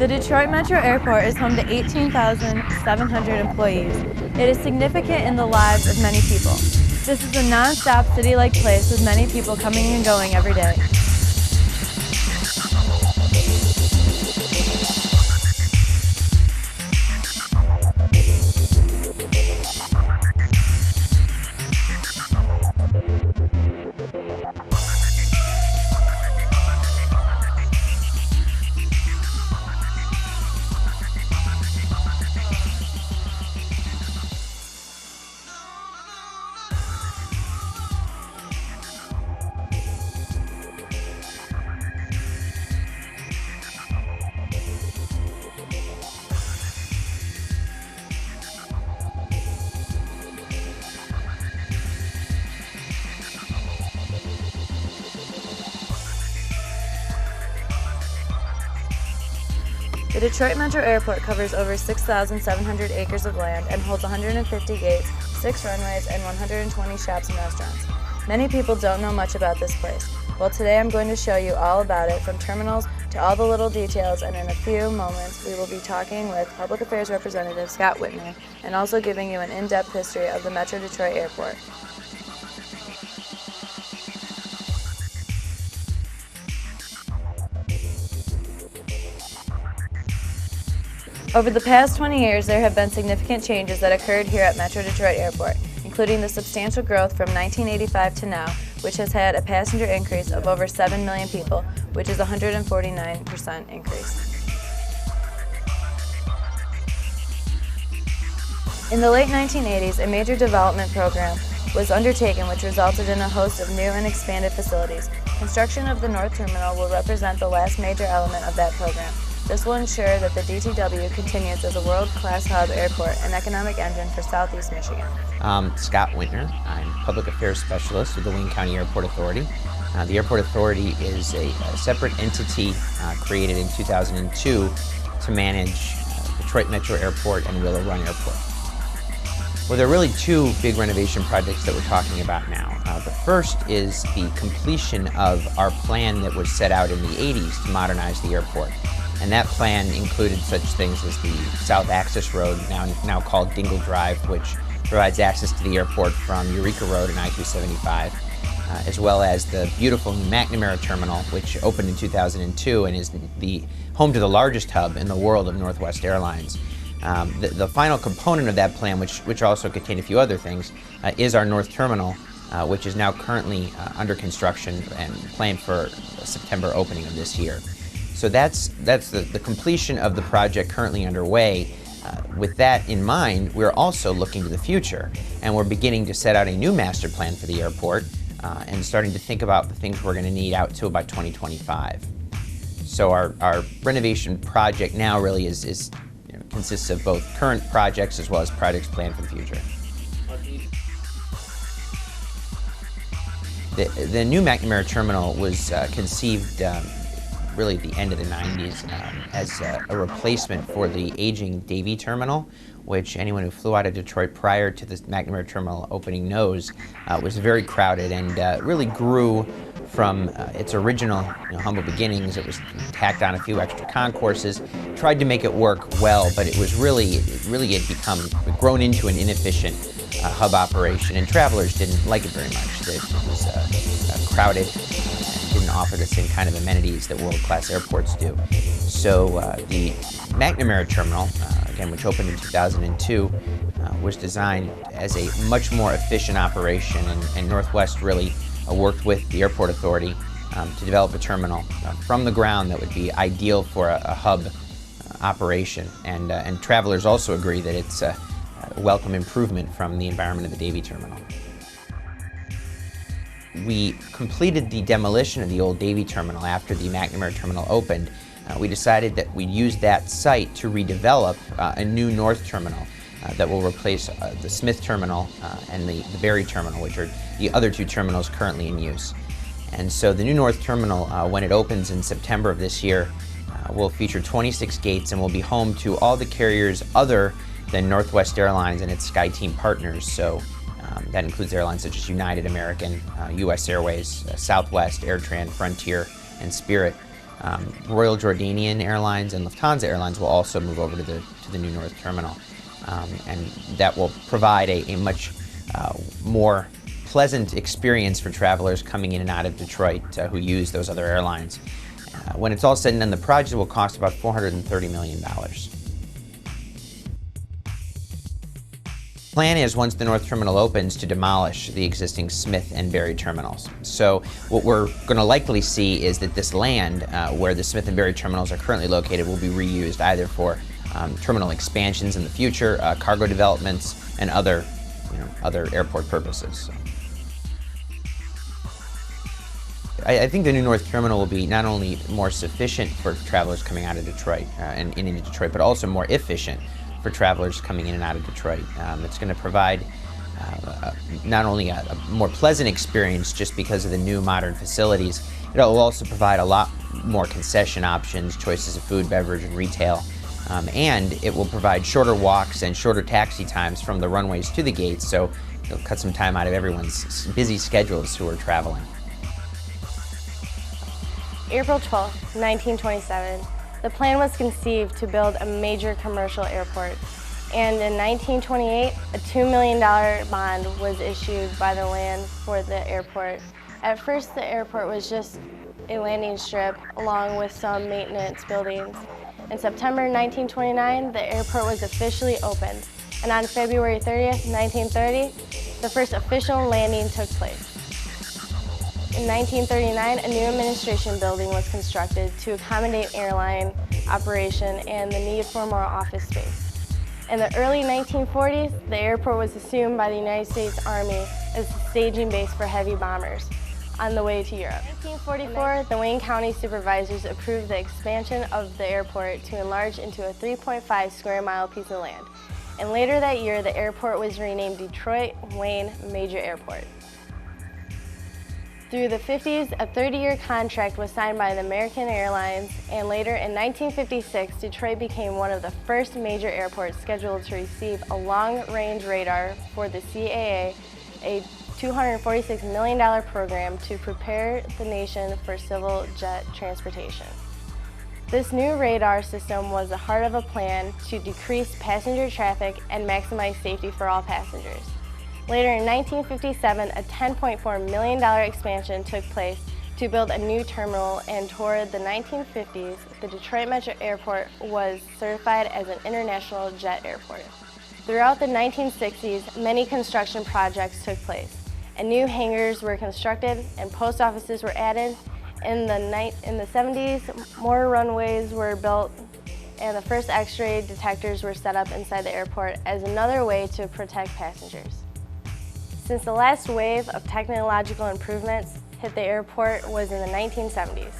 The Detroit Metro Airport is home to 18,700 employees. It is significant in the lives of many people. This is a non-stop city-like place with many people coming and going every day. The Detroit Metro Airport covers over 6,700 acres of land and holds 150 gates, 6 runways, and 120 shops and restaurants. Many people don't know much about this place. Well, today I'm going to show you all about it, from terminals to all the little details, and in a few moments we will be talking with Public Affairs Representative Scott Whitner and also giving you an in-depth history of the Metro Detroit Airport. Over the past 20 years, there have been significant changes that occurred here at Metro Detroit Airport, including the substantial growth from 1985 to now, which has had a passenger increase of over 7 million people, which is a 149% increase. In the late 1980s, a major development program was undertaken which resulted in a host of new and expanded facilities. Construction of the North Terminal will represent the last major element of that program. This will ensure that the DTW continues as a world-class hub airport and economic engine for Southeast Michigan. Scott Whitner. I'm Public Affairs Specialist with the Wayne County Airport Authority. The Airport Authority is a separate entity created in 2002 to manage Detroit Metro Airport and Willow Run Airport. Well, there are really two big renovation projects that we're talking about now. The first is the completion of our plan that was set out in the 80s to modernize the airport. And that plan included such things as the South Access Road, now called Dingle Drive, which provides access to the airport from Eureka Road and I-275, as well as the beautiful McNamara Terminal, which opened in 2002 and is the home to the largest hub in the world of Northwest Airlines. The final component of that plan, which also contained a few other things, is our North Terminal, which is now currently under construction and planned for a September opening of this year. So that's the completion of the project currently underway. With that in mind, we're also looking to the future, and we're beginning to set out a new master plan for the airport and starting to think about the things we're going to need out to about 2025. So our renovation project now really consists of both current projects as well as projects planned for the future. The new McNamara Terminal was conceived really at the end of the 90s as a replacement for the aging Davie Terminal, which anyone who flew out of Detroit prior to the McNamara Terminal opening knows was very crowded and really grew from its original humble beginnings. It was tacked on a few extra concourses, tried to make it work well, but it really had grown into an inefficient hub operation, and travelers didn't like it very much. It was crowded and didn't offer the same kind of amenities that world-class airports do. So the McNamara Terminal, again, which opened in 2002, was designed as a much more efficient operation, and Northwest really worked with the Airport Authority to develop a terminal from the ground that would be ideal for a hub operation, and travelers also agree that it's a welcome improvement from the environment of the Davie Terminal. We completed the demolition of the old Davie Terminal after the McNamara Terminal opened. We decided that we'd use that site to redevelop a new North Terminal that will replace the Smith Terminal and the Berry Terminal, which are the other two terminals currently in use. And so the new North Terminal, when it opens in September of this year, will feature 26 gates and will be home to all the carriers other than Northwest Airlines and its SkyTeam partners. So that includes airlines such as United, American, US Airways, Southwest, AirTran, Frontier, and Spirit. Royal Jordanian Airlines and Lufthansa Airlines will also move over to the new North Terminal, and that will provide a much more pleasant experience for travelers coming in and out of Detroit who use those other airlines. When it's all said and done, the project will cost about $430 million. The plan is, once the North Terminal opens, to demolish the existing Smith and Berry terminals. So what we're going to likely see is that this land where the Smith and Berry terminals are currently located will be reused either for terminal expansions in the future, cargo developments, and other airport purposes. I think the new North Terminal will be not only more sufficient for travelers coming out of Detroit and into Detroit, but also more efficient for travelers coming in and out of Detroit. It's going to provide not only a more pleasant experience just because of the new modern facilities, it will also provide a lot more concession options, choices of food, beverage, and retail. And it will provide shorter walks and shorter taxi times from the runways to the gates, so it'll cut some time out of everyone's busy schedules who are traveling. April 12, 1927, the plan was conceived to build a major commercial airport, and in 1928, a $2 million bond was issued by the land for the airport. At first, the airport was just a landing strip along with some maintenance buildings. In September 1929, the airport was officially opened, and on February 30th, 1930, the first official landing took place. In 1939, a new administration building was constructed to accommodate airline operation and the need for more office space. In the early 1940s, the airport was assumed by the United States Army as a staging base for heavy bombers on the way to Europe. In 1944, the Wayne County supervisors approved the expansion of the airport to enlarge into a 3.5 square mile piece of land. And later that year, the airport was renamed Detroit Wayne Major Airport. Through the 50s, a 30-year contract was signed by the American Airlines, and later in 1956, Detroit became one of the first major airports scheduled to receive a long-range radar for the CAA, a $246 million program to prepare the nation for civil jet transportation. This new radar system was the heart of a plan to decrease passenger traffic and maximize safety for all passengers. Later in 1957, a $10.4 million expansion took place to build a new terminal, and toward the 1950s, the Detroit Metro Airport was certified as an international jet airport. Throughout the 1960s, many construction projects took place, and new hangars were constructed and post offices were added. In the 70s, more runways were built, and the first X-ray detectors were set up inside the airport as another way to protect passengers. Since the last wave of technological improvements hit the airport was in the 1970s.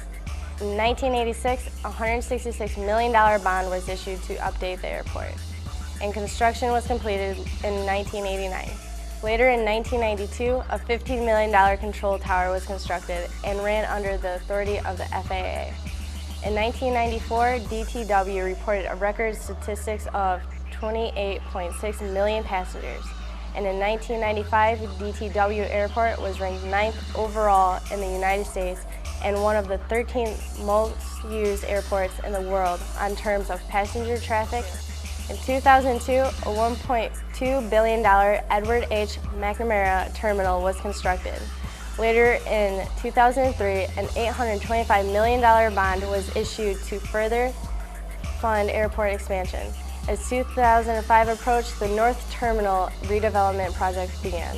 In 1986, a $166 million bond was issued to update the airport, and construction was completed in 1989. Later in 1992, a $15 million control tower was constructed and ran under the authority of the FAA. In 1994, DTW reported a record statistics of 28.6 million passengers. And in 1995, DTW Airport was ranked 9th overall in the United States and one of the 13 most used airports in the world on terms of passenger traffic. In 2002, a $1.2 billion Edward H. McNamara terminal was constructed. Later in 2003, an $825 million bond was issued to further fund airport expansion. As 2005 approached, the North Terminal redevelopment project began.